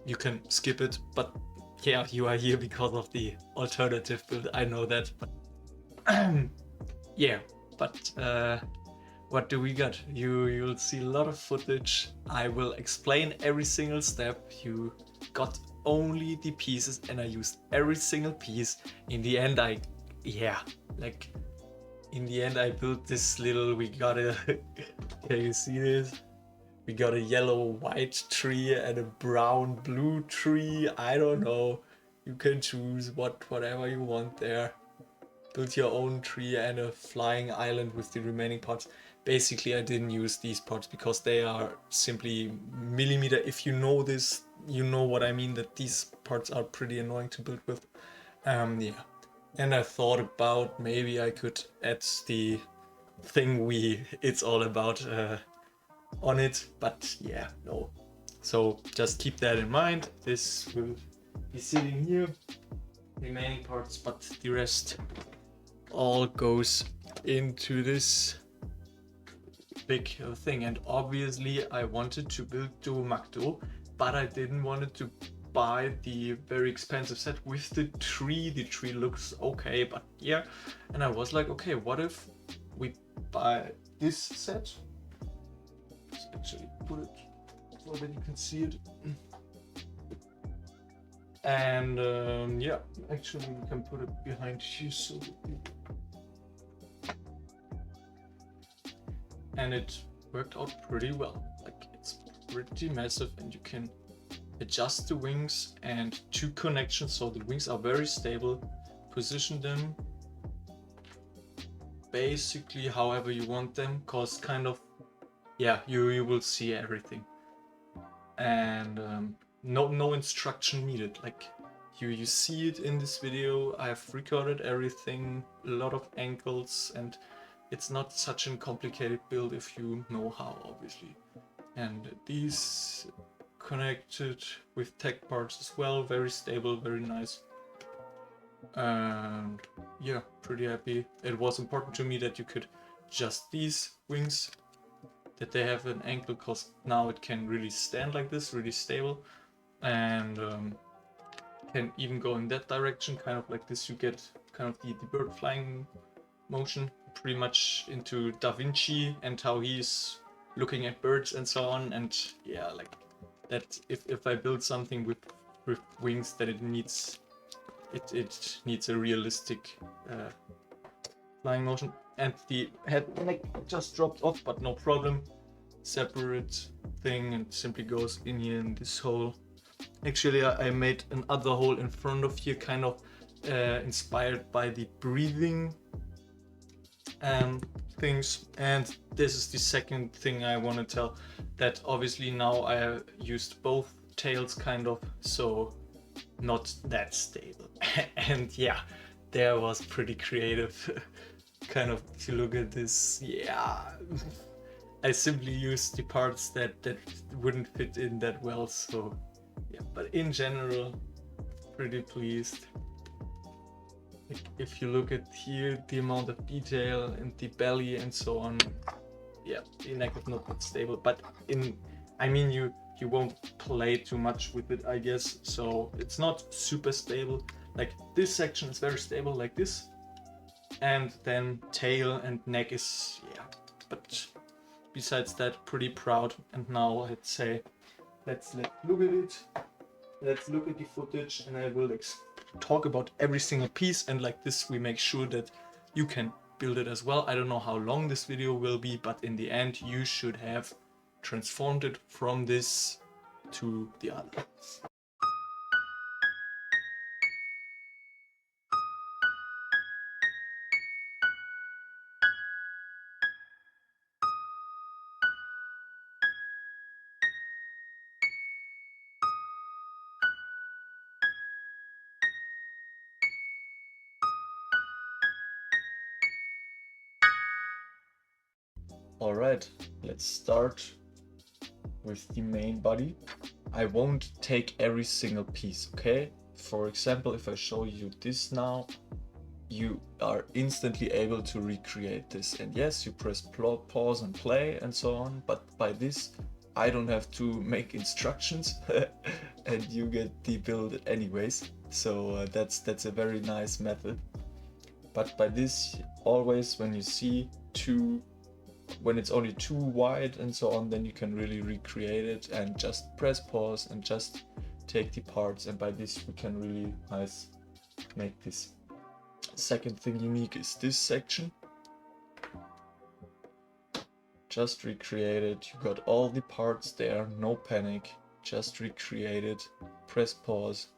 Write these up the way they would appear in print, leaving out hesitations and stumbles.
you can skip it, but yeah, you are here because of the alternative build, I know that, but yeah, but what do we got? You'll see a lot of footage. I will explain every single step. You got only the pieces and I used every single piece. In the end, in the end I built this little, we got a, can you see this? We got a yellow white tree and a brown blue tree. I don't know. You can choose whatever you want there. Build your own tree and a flying island with the remaining parts. Basically, I didn't use these parts because they are simply millimeter. If you know this, you know what I mean, that these parts are pretty annoying to build with. Yeah. And I thought about maybe I could add the thing it's all about on it, but yeah, no. So just keep that in mind. This will be sitting here, remaining parts, but the rest all goes into this big thing. And obviously I wanted to build Duo Magdo, but I didn't want to buy the very expensive set with the tree. The tree looks okay, but yeah. And I was like, okay, what if we buy this set? Let's actually put it so that you can see it. And yeah, actually we can put it behind you so that you... And it worked out pretty well. Like, it's pretty massive and you can adjust the wings and two connections, so the wings are very stable. Position them basically however you want them, cause kind of, yeah, you will see everything. And no instruction needed. Like, you see it in this video. I've recorded everything, a lot of angles, and it's not such a complicated build if you know how, obviously. And these connected with tech parts as well, very stable, very nice. And yeah, pretty happy. It was important to me that you could adjust these wings, that they have an angle, because now it can really stand like this, really stable, and can even go in that direction, kind of like this. You get kind of the bird flying motion, pretty much into Da Vinci and how he's looking at birds and so on. And yeah, like that, if I build something with wings, that it needs a realistic flying motion. And the head neck just dropped off, but no problem. Separate thing, and simply goes in here in this hole. Actually, I made another hole in front of here, kind of inspired by the breathing things. And this is the second thing I want to tell, that obviously now I used both tails kind of, so not that stable. And yeah, there was pretty creative. Kind of, if you look at this, yeah, I simply used the parts that wouldn't fit in that well. So yeah, but in general, pretty pleased. Like, if you look at here, the amount of detail and the belly and so on, yeah, the neck is not that stable, but I mean, you won't play too much with it, I guess, so it's not super stable. Like, this section is very stable, like this, and then tail and neck is, yeah, but besides that, pretty proud. And now I'd say let's look at it, let's look at the footage, and I will talk about every single piece, and like this we make sure that you can build it as well. I don't know how long this video will be, but in the end you should have transformed it from this to the other. Alright, let's start with the main body. I won't take every single piece, okay? For example, if I show you this now, you are instantly able to recreate this. And yes, you press pause and play and so on, but by this I don't have to make instructions and you get the build anyways. So that's a very nice method. But by this, always when you see when it's only too wide and so on, then you can really recreate it and just press pause and just take the parts, and by this we can really nice make this. Second thing unique is this section. Just recreate it. You got all the parts there, no panic. Just recreate it. Press pause.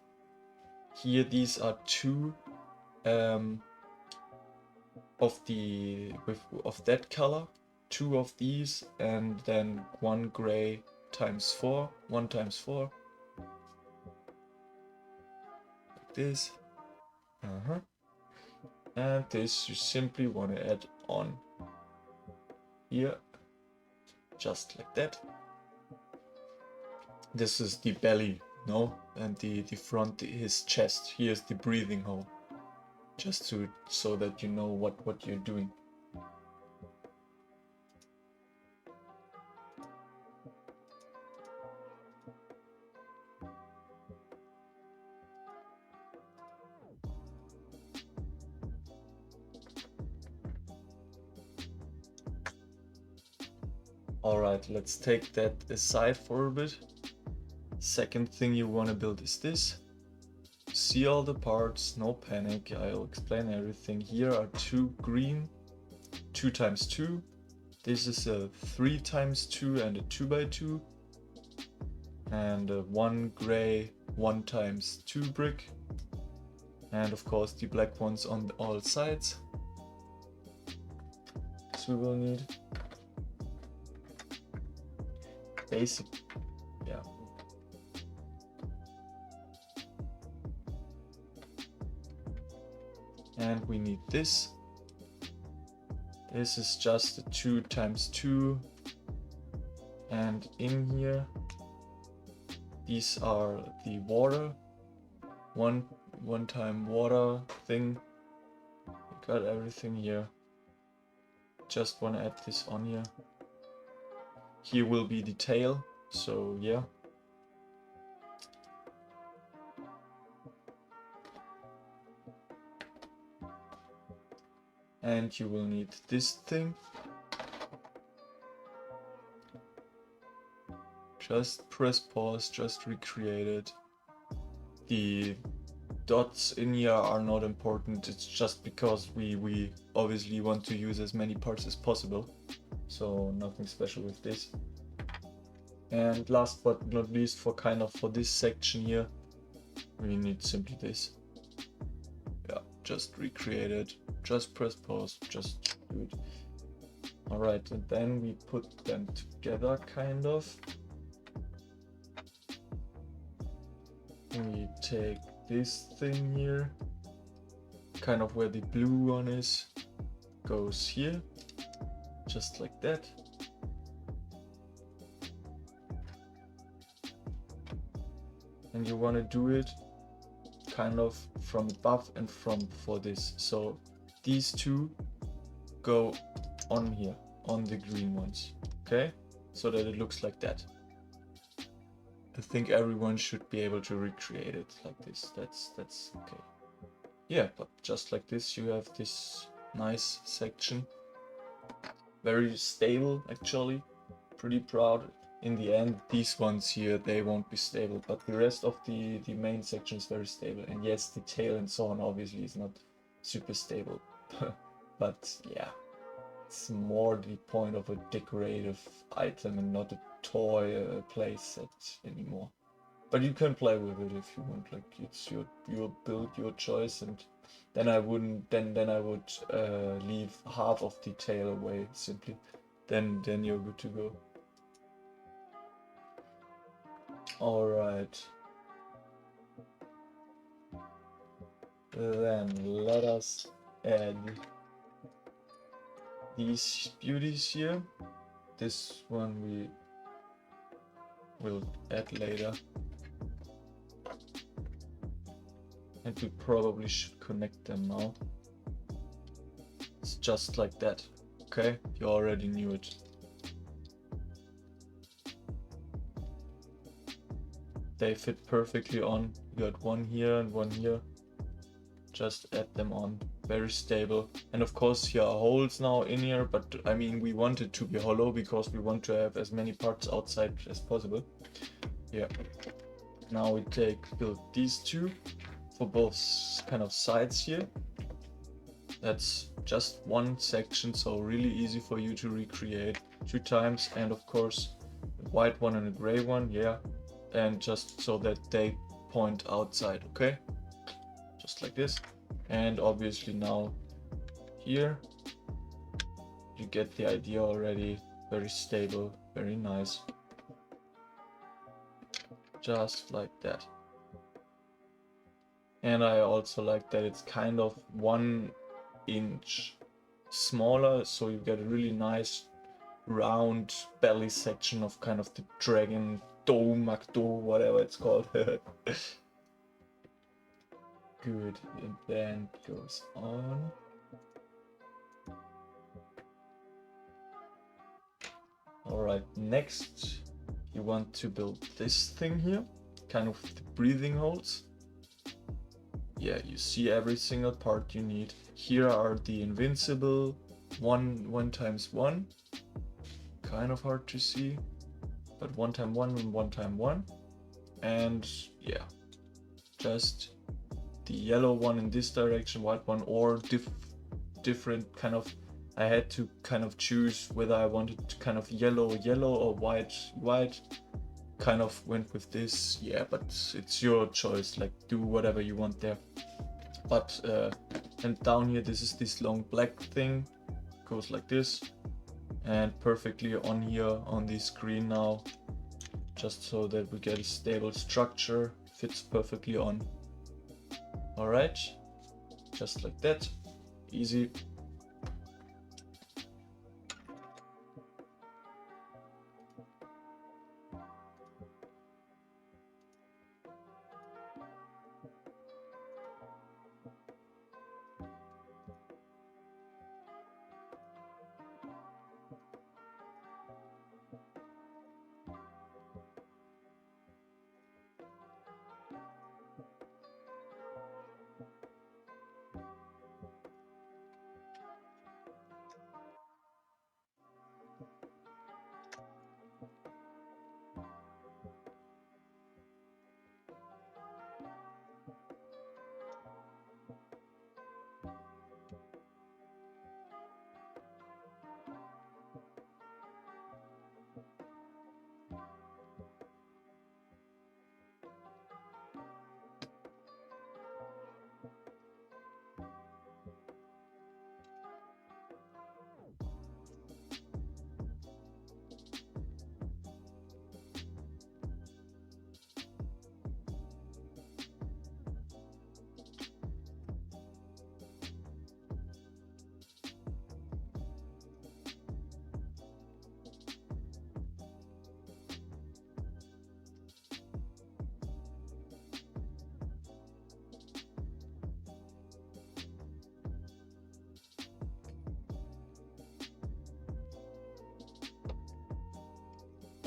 Here these are two of that color, two of these, and then one gray times 4, 1 times 4. Like this. And this you simply want to add on here, just like that. This is the belly, no? And the front is chest. Here's the breathing hole. Just so that you know what you're doing. Alright, let's take that aside for a bit. Second thing you want to build is this. See all the parts, no panic, I'll explain everything. Here are two green, 2 times 2. This is a 3 times 2 and a 2 by 2. And one gray 1 times 2 brick. And of course the black ones on all sides. This we will need. Basic, yeah. And we need this. This is just a 2 times 2. And in here, these are the water. One time water thing. Got everything here. Just want to add this on here. Here will be the tail, so yeah. And you will need this thing. Just press pause, just recreate it. The dots in here are not important, it's just because we obviously want to use as many parts as possible. So nothing special with this. And last but not least, for this section here, we need simply this. Yeah, just recreate it, just press pause, just do it. Alright, and then we put them together kind of. We take this thing here, kind of where the blue one is, goes here. Just like that. And you want to do it kind of from above and from for this. So these two go on here, on the green ones. Okay? So that it looks like that. I think everyone should be able to recreate it like this. That's okay. Yeah, but just like this, you have this nice section. Very stable, actually. Pretty proud. In the end, these ones here, they won't be stable, but the rest of the main section is very stable. And yes, the tail and so on obviously is not super stable. But yeah, it's more the point of a decorative item and not a toy play set anymore. But you can play with it if you want, like it's your build, your choice, and then I wouldn't then I would leave half of the tail away simply. Then you're good to go. Alright. Then let us add these beauties here. This one we will add later. And we probably should connect them now. It's just like that. Okay, you already knew it. they fit perfectly on. You got one here and one here. Just add them on, very stable. And of course here are holes now in here, but I mean we want it to be hollow because we want to have as many parts outside as possible. Yeah. Now we build these two for both kind of sides here. That's just one section, so really easy for you to recreate 2 times. And of course a white one and a gray one, yeah. And just so that they point outside, okay? Just like this. And obviously now here you get the idea already. Very stable, very nice. Just like that. And I also like that it's kind of 1 inch smaller, so you get a really nice round belly section of kind of the dragon dome, whatever it's called. Good, and then it goes on. Alright, next you want to build this thing here, kind of the breathing holes. Yeah, you see every single part you need. Here are the invincible 1 times 1. Kind of hard to see, but 1 times 1 and 1 times 1. And yeah, just the yellow one in this direction, white one, or different kind of. I had to kind of choose whether I wanted to kind of yellow or white. Kind of went with this, yeah, but it's your choice, like do whatever you want there. But and down here, this is this long black thing, goes like this, and perfectly on here on the screen now, just so that we get a stable structure, fits perfectly on. All right, just like that, easy.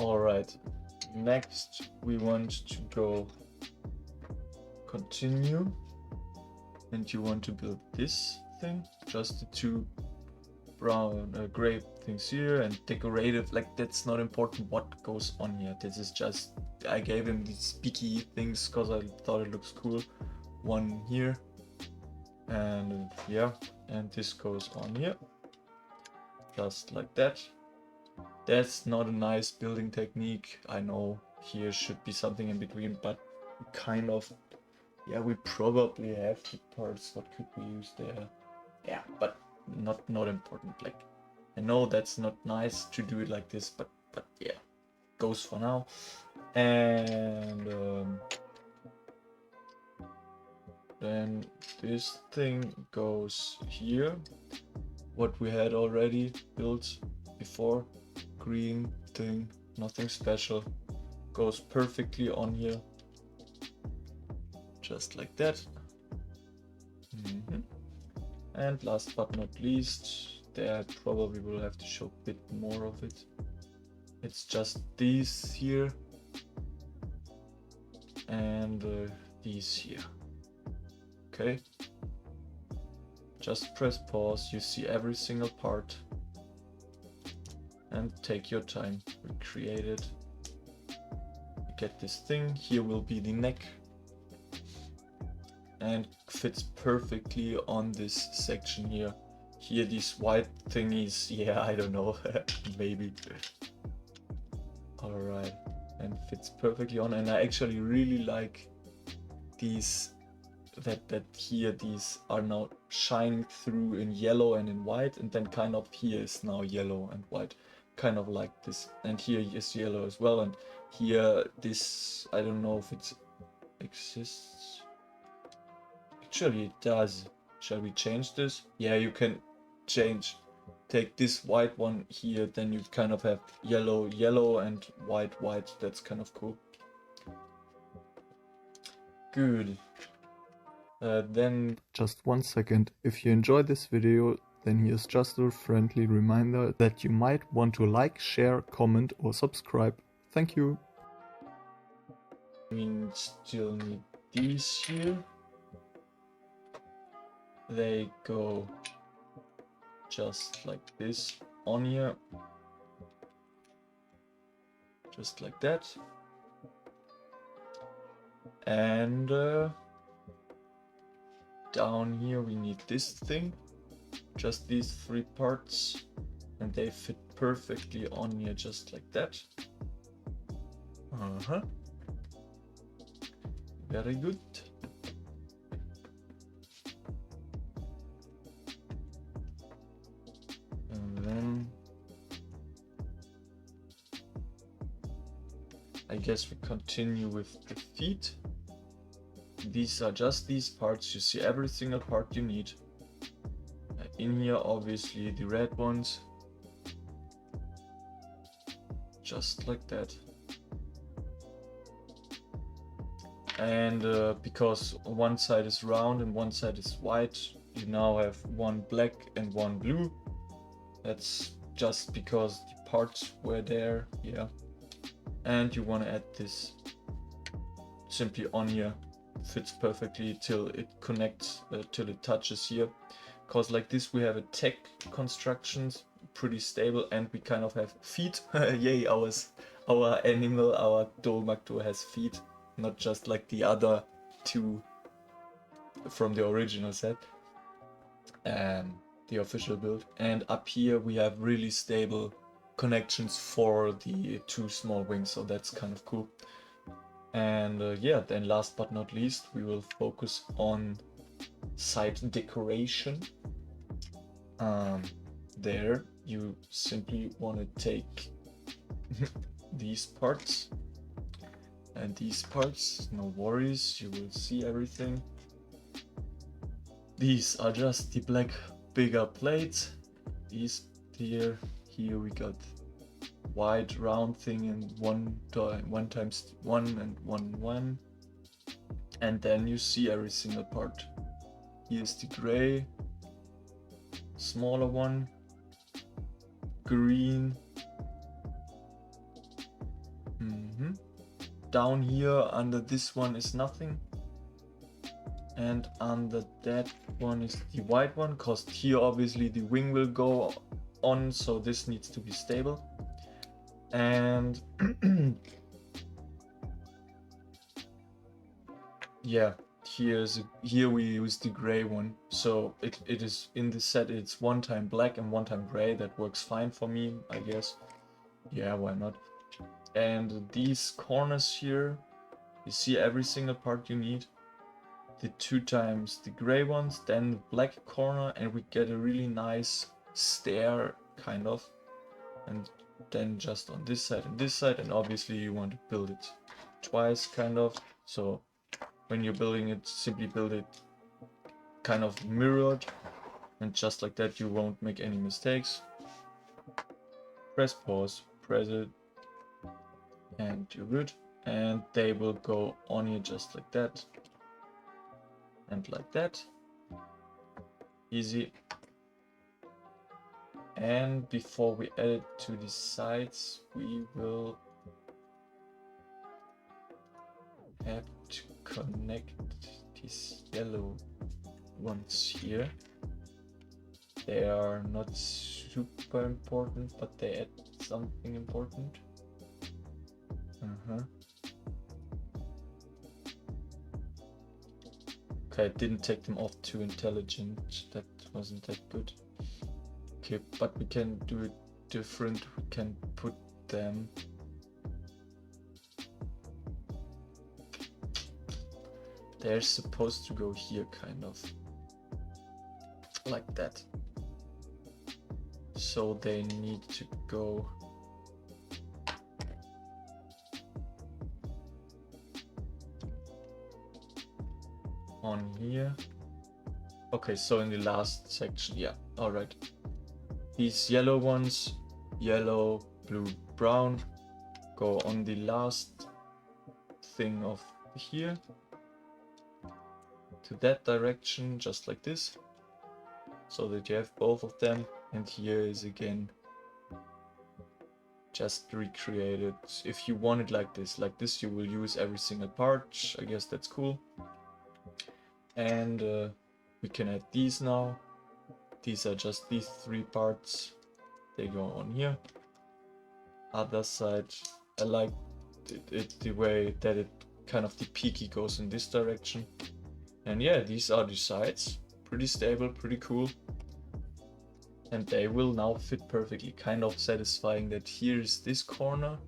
Alright, next we want to go continue, and you want to build this thing, just the 2 brown gray things here, and decorative, like that's not important what goes on here. This is just, I gave him these spiky things because I thought it looks cool. 1 here, and yeah, and this goes on here, just like that. That's not a nice building technique. I know here should be something in between, but kind of, yeah, we probably have the parts. What could we use there? Yeah, but not important. Like, I know that's not nice to do it like this, but yeah, goes for now. And then this thing goes here. What we had already built before. Green thing, nothing special, goes perfectly on here, just like that. And last but not least, there I probably will have to show a bit more of it. It's just these here, and these here. Okay, just press pause, you see every single part, and take your time, recreate it. You get this thing, here will be the neck, and fits perfectly on this section here. Here these white thingies, yeah, I don't know, maybe. Alright, and fits perfectly on, and I actually really like these, that here these are now shining through in yellow and in white, and then kind of here is now yellow and white, kind of like this, and here is yellow as well, and here this, I don't know if it exists. Actually it does. Shall we change this? Yeah, you can change. Take this white one here, then you kind of have yellow, yellow, and white, white. That's kind of cool. Good. Then Just 1 second. If you enjoyed this video, then here's just a friendly reminder that you might want to like, share, comment or subscribe. Thank you. we still need these here. They go just like this on here. Just like that. And down here we need this thing. Just these 3 parts. And they fit perfectly on here just like that. Very good. And then I guess we continue with the feet. These are just these parts. You see every single part you need. In here obviously the red ones. Just like that. And because one side is round and one side is white, you now have one black and one blue. That's just because the parts were there, yeah. And you want to add this simply on here. Fits perfectly till it connects, till it touches here. Because like this we have a tech constructions, pretty stable, and we kind of have feet. Yay, our animal, our Dolmactor has feet. Not just like the other 2 from the original set, the official build. And up here we have really stable connections for the 2 small wings, so that's kind of cool. And yeah, then last but not least, we will focus on side decoration. There you simply want to take these parts. And these parts, no worries, you will see everything. These are just the black bigger plates. These here we got white round thing and 1 times 1 and 1. And then you see every single part. Here's the gray, smaller one, green. Down here under this one is nothing, and under that one is the white one, because here obviously the wing will go on, so this needs to be stable. And yeah, here we use the gray one, so it is in the set. It's 1 time black and 1 time gray. That works fine for me, I guess. Yeah, why not? And these corners here, you see every single part you need. The 2 times the gray ones, then the black corner, and we get a really nice stair kind of. And then just on this side and this side, and obviously you want to build it twice kind of. So when you're building it, simply build it kind of mirrored, and just like that you won't make any mistakes. Press pause, press it, and you're good. And they will go on here just like that and like that. Easy. And before we add it to the sides, we will have to connect these yellow ones here. They are not super important, but they add something important. Okay, I didn't take them off too intelligent. That wasn't that good. Okay, but we can do it different. We can put them they're supposed to go here, kind of like that. So they need to go on here. Okay, so in the last section, yeah, all right. These yellow ones, yellow, blue, brown, go on the last thing of here to that direction, just like this, so that you have both of them. And here is again just recreated. If you want it like this, you will use every single part. I guess that's cool. And we can add these now. These are just these three parts. They go on here. Other side, I like it the way that it kind of the peaky goes in this direction. And yeah, these are the sides. Pretty stable, pretty cool. And they will now fit perfectly. Kind of satisfying that here's this corner.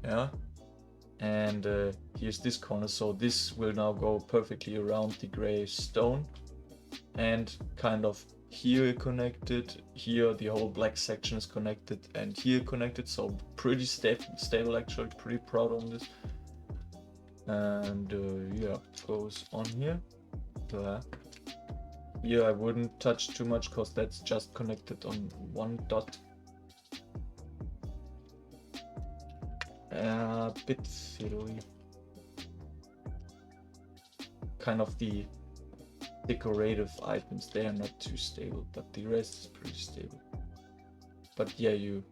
Yeah. And here's this corner. So this will now go perfectly around the gray stone. And kind of here connected. Here the whole black section is connected. And here connected. So pretty stable actually. Pretty proud on this. And yeah, goes on here. Yeah, I wouldn't touch too much because that's just connected on one dot. A bit fiddly. Kind of the decorative items, they are not too stable, but the rest is pretty stable. But yeah, you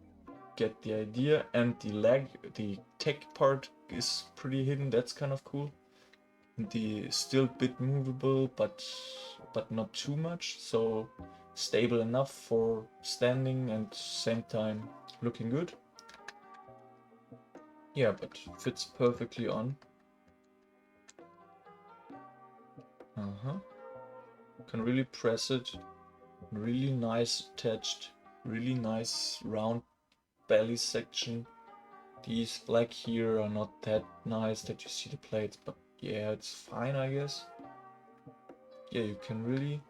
get the idea. And the tech part is pretty hidden. That's kind of cool. The still bit movable, but not too much, so stable enough for standing and same time looking good. Yeah, but fits perfectly on. Can really press it. Really nice attached. Really nice round belly section. These black here are not that nice that you see the plates, but yeah, it's fine, I guess. Yeah, you can really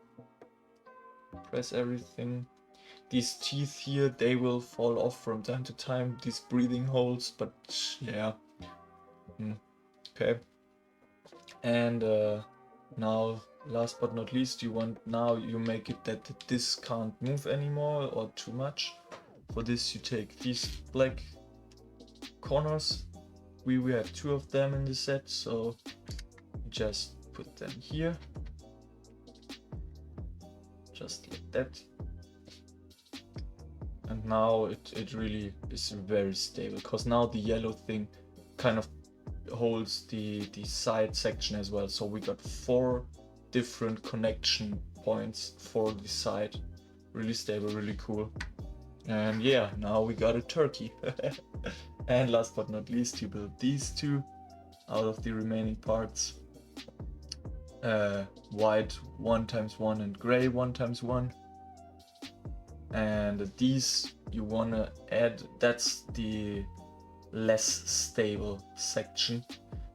press everything. These teeth here, they will fall off from time to time, these breathing holes, but yeah. Okay. And now, last but not least, you make it that this can't move anymore or too much. For this, you take these black corners. We have two of them in the set, so just put them here. Just like that. And now it really is very stable, because now the yellow thing kind of holds the side section as well. So we got 4 different connection points for the side. Really stable, really cool. And yeah, now we got a turkey. And last but not least, you build these two out of the remaining parts. White 1x1 and gray 1x1. And these you wanna add, that's the less stable section.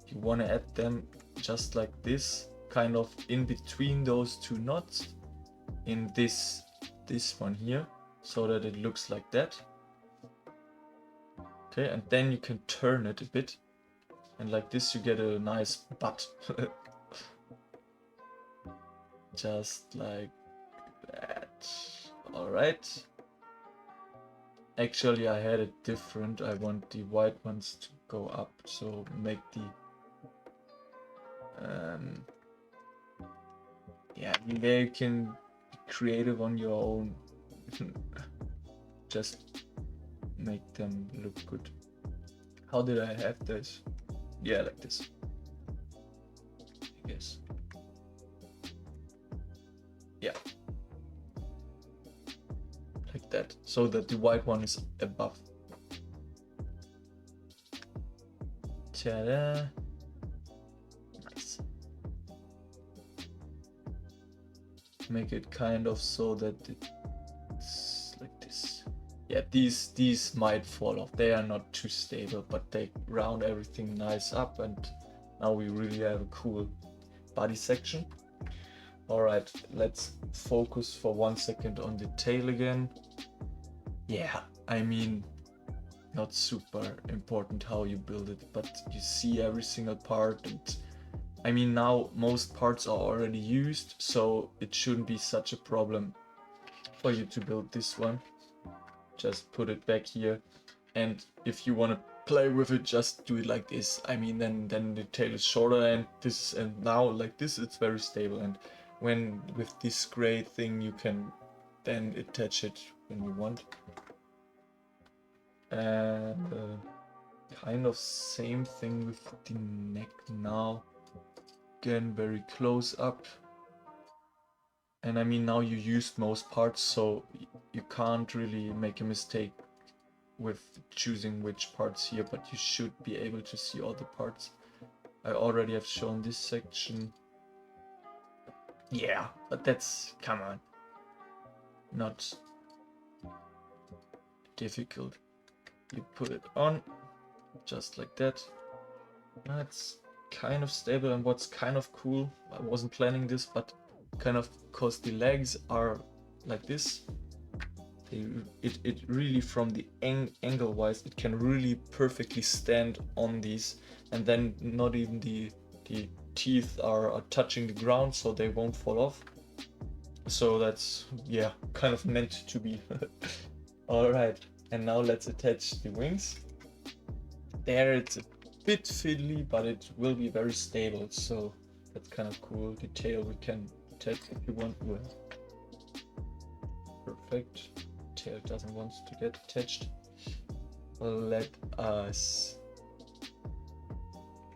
You wanna add them just like this, kind of in between those two knots, in this one here, so that it looks like that. Okay, and then you can turn it a bit, and like this you get a nice butt. Just like that. Alright. Actually, I had it different. I want the white ones to go up, so make the yeah, there you can be creative on your own. Just make them look good. How did I have this? Yeah, like this, I guess. Yeah, like that, so that the white one is above. Ta-da! Nice. Make it kind of so that it's like this. Yeah, these might fall off. They are not too stable, but they round everything nice up, and now we really have a cool body section. All right, let's focus for 1 second on the tail again. Yeah, I mean, not super important how you build it, but you see every single part, and I mean, now most parts are already used, so it shouldn't be such a problem for you to build this one. Just put it back here, and if you want to play with it, just do it like this. I mean, then the tail is shorter, and this, and now like this, it's very stable. And when with this gray thing, you can then attach it when you want. And kind of same thing with the neck now. Again, very close up. And I mean, now you used most parts, so you can't really make a mistake with choosing which parts here, but you should be able to see all the parts. I already have shown this section. Yeah, but that's, come on, not difficult. You put it on, just like that. That's kind of stable, and what's kind of cool, I wasn't planning this, but kind of because the legs are like this, it really, from the angle wise, it can really perfectly stand on these, and then not even the teeth are touching the ground, so they won't fall off. So that's, yeah, kind of meant to be. All right, and now let's attach the wings. There it's a bit fiddly, but it will be very stable, so that's kind of cool. The tail we can attach if you want. Well, perfect. Tail doesn't want to get attached. Let us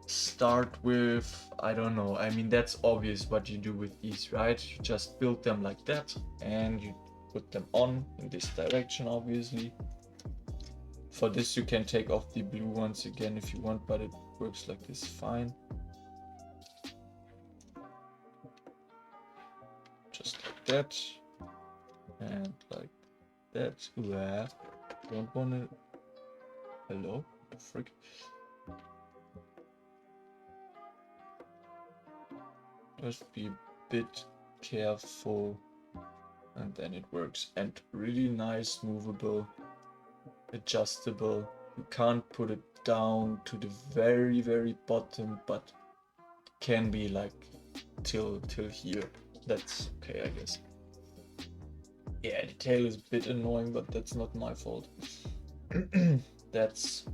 start with, I don't know, I mean, that's obvious what you do with these, right? You just build them like that, and you put them on in this direction, obviously. For this, you can take off the blue ones again if you want, but it works like this fine. Just like that, and like that. Ooh, don't want to. Hello, what the frick? Just be a bit careful, and then it works. And really nice, movable, adjustable. You can't put it down to the very bottom, but it can be like till here. That's okay, I guess. Yeah, the tail is a bit annoying, but that's not my fault. That's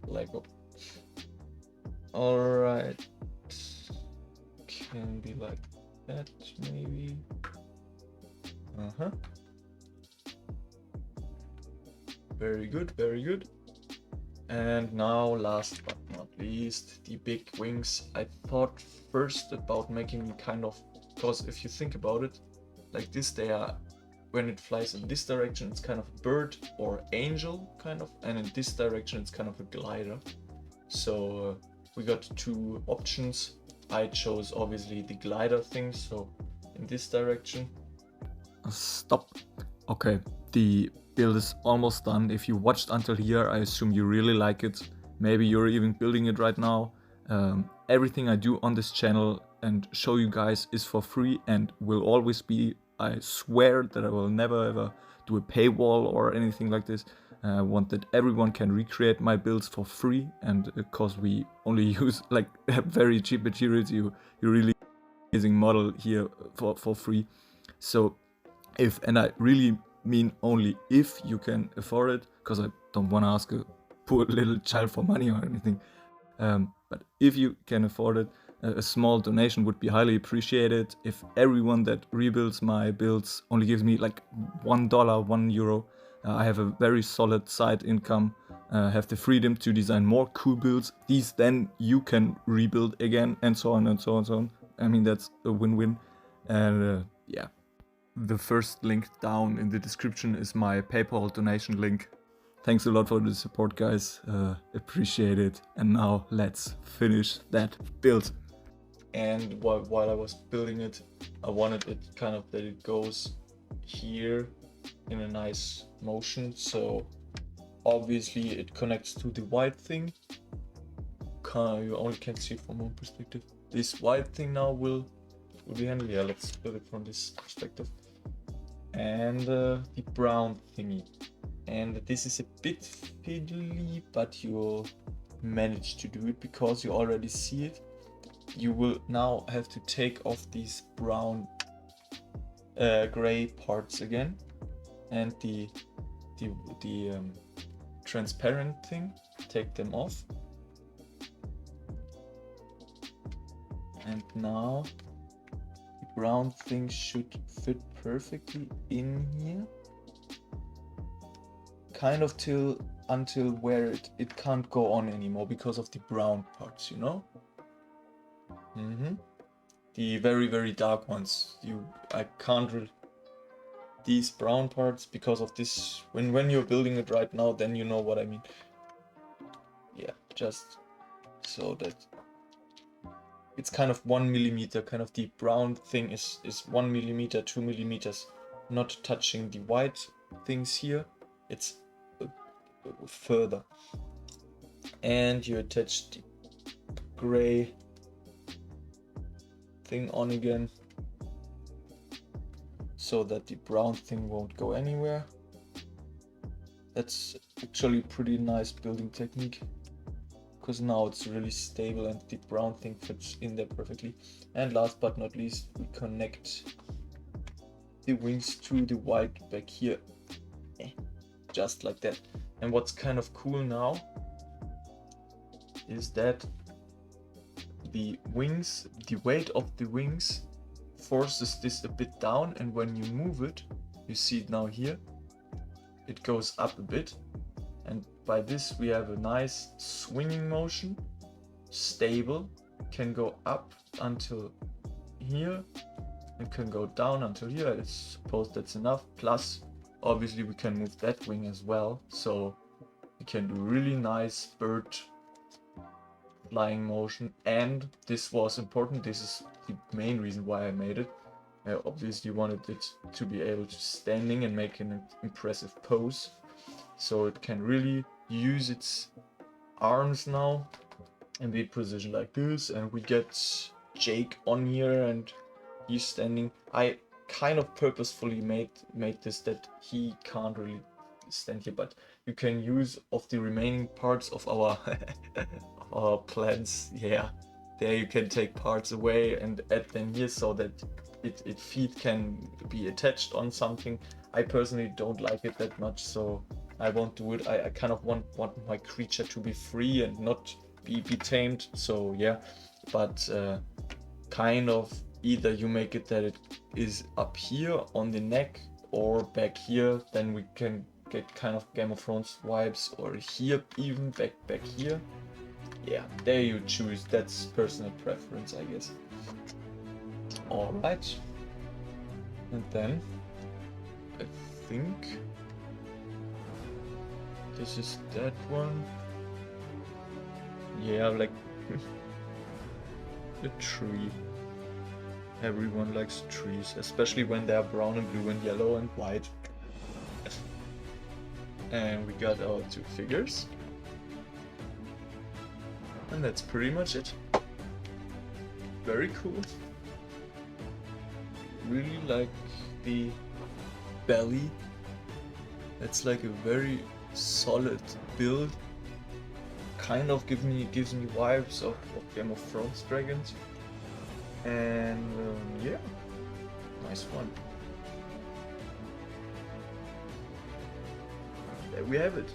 Lego. Alright. Can be like that, maybe. Very good, very good. And now, last but not least, the big wings. I thought first about making kind of, because if you think about it, like this, they are, when it flies in this direction, it's kind of a bird or angel, kind of, and in this direction, it's kind of a glider. So we got two options. I chose obviously the glider thing, so in this direction. Stop. Okay, the build is almost done. If you watched until here, I assume you really like it. Maybe you're even building it right now. Everything I do on this channel and show you guys is for free and will always be. I swear that I will never ever do a paywall or anything like this. I want that everyone can recreate my builds for free, and because we only use like very cheap materials, you really amazing model here for free. So if, and I really mean only if you can afford it, because I don't want to ask a poor little child for money or anything, but if you can afford it, a small donation would be highly appreciated. If everyone that rebuilds my builds only gives me like $1, €1, I have a very solid side income, have the freedom to design more cool builds. These then you can rebuild again, and so on and so on and so on. I mean, that's a win-win. And yeah, the first link down in the description is my PayPal donation link. Thanks a lot for the support, guys. Appreciate it. And now let's finish that build. And while I was building it, I wanted it kind of that it goes here in a nice motion. So obviously it connects to the white thing. You only can see it from one perspective. This white thing now will be handled. Yeah, let's build it from this perspective. And the brown thingy. And this is a bit fiddly, but you'll manage to do it because you already see it. You will now have to take off these brown gray parts again, and the transparent thing, take them off. And now the brown thing should fit perfectly in here, kind of until where it can't go on anymore because of the brown parts, you know. The very dark ones, I can't these brown parts because of this. When you're building it right now, then you know what I mean. Yeah, just so that it's kind of 1 millimeter, kind of the brown thing is 1 millimeter, 2 millimeters, not touching the white things here. It's further. And you attach the gray thing on again so that the brown thing won't go anywhere. That's actually a pretty nice building technique because now it's really stable and the brown thing fits in there perfectly. And last but not least, we connect the wings to the white back here, just like that. And what's kind of cool now is that the wings, the weight of the wings forces this a bit down, and when you move it, you see it now here, it goes up a bit, and by this we have a nice swinging motion, stable, can go up until here, and can go down until here. I suppose that's enough, plus obviously we can move that wing as well, so we can do really nice bird flying motion. And this was important, this is the main reason why I made it. I obviously wanted it to be able to standing and make an impressive pose, so it can really use its arms now and be positioned like this. And we get Jake on here and he's standing. I kind of purposefully made this that he can't really stand here, but you can use of the remaining parts of our our plants. Yeah, there you can take parts away and add them here so that its feet can be attached on something. I personally don't like it that much, so I won't do it. I kind of want my creature to be free and not be tamed, so yeah. But kind of either you make it that it is up here on the neck or back here, then we can get kind of Game of Thrones vibes, or here even back here. Yeah, there you choose, that's personal preference, I guess. Alright, and then I think this is that one. Yeah, like a tree. Everyone likes trees, especially when they're brown and blue and yellow and white. And we got our two figures. And that's pretty much it. Very cool. Really like the belly. It's like a very solid build. Kind of gives me vibes of Game of Thrones dragons. And yeah, nice one. There we have it.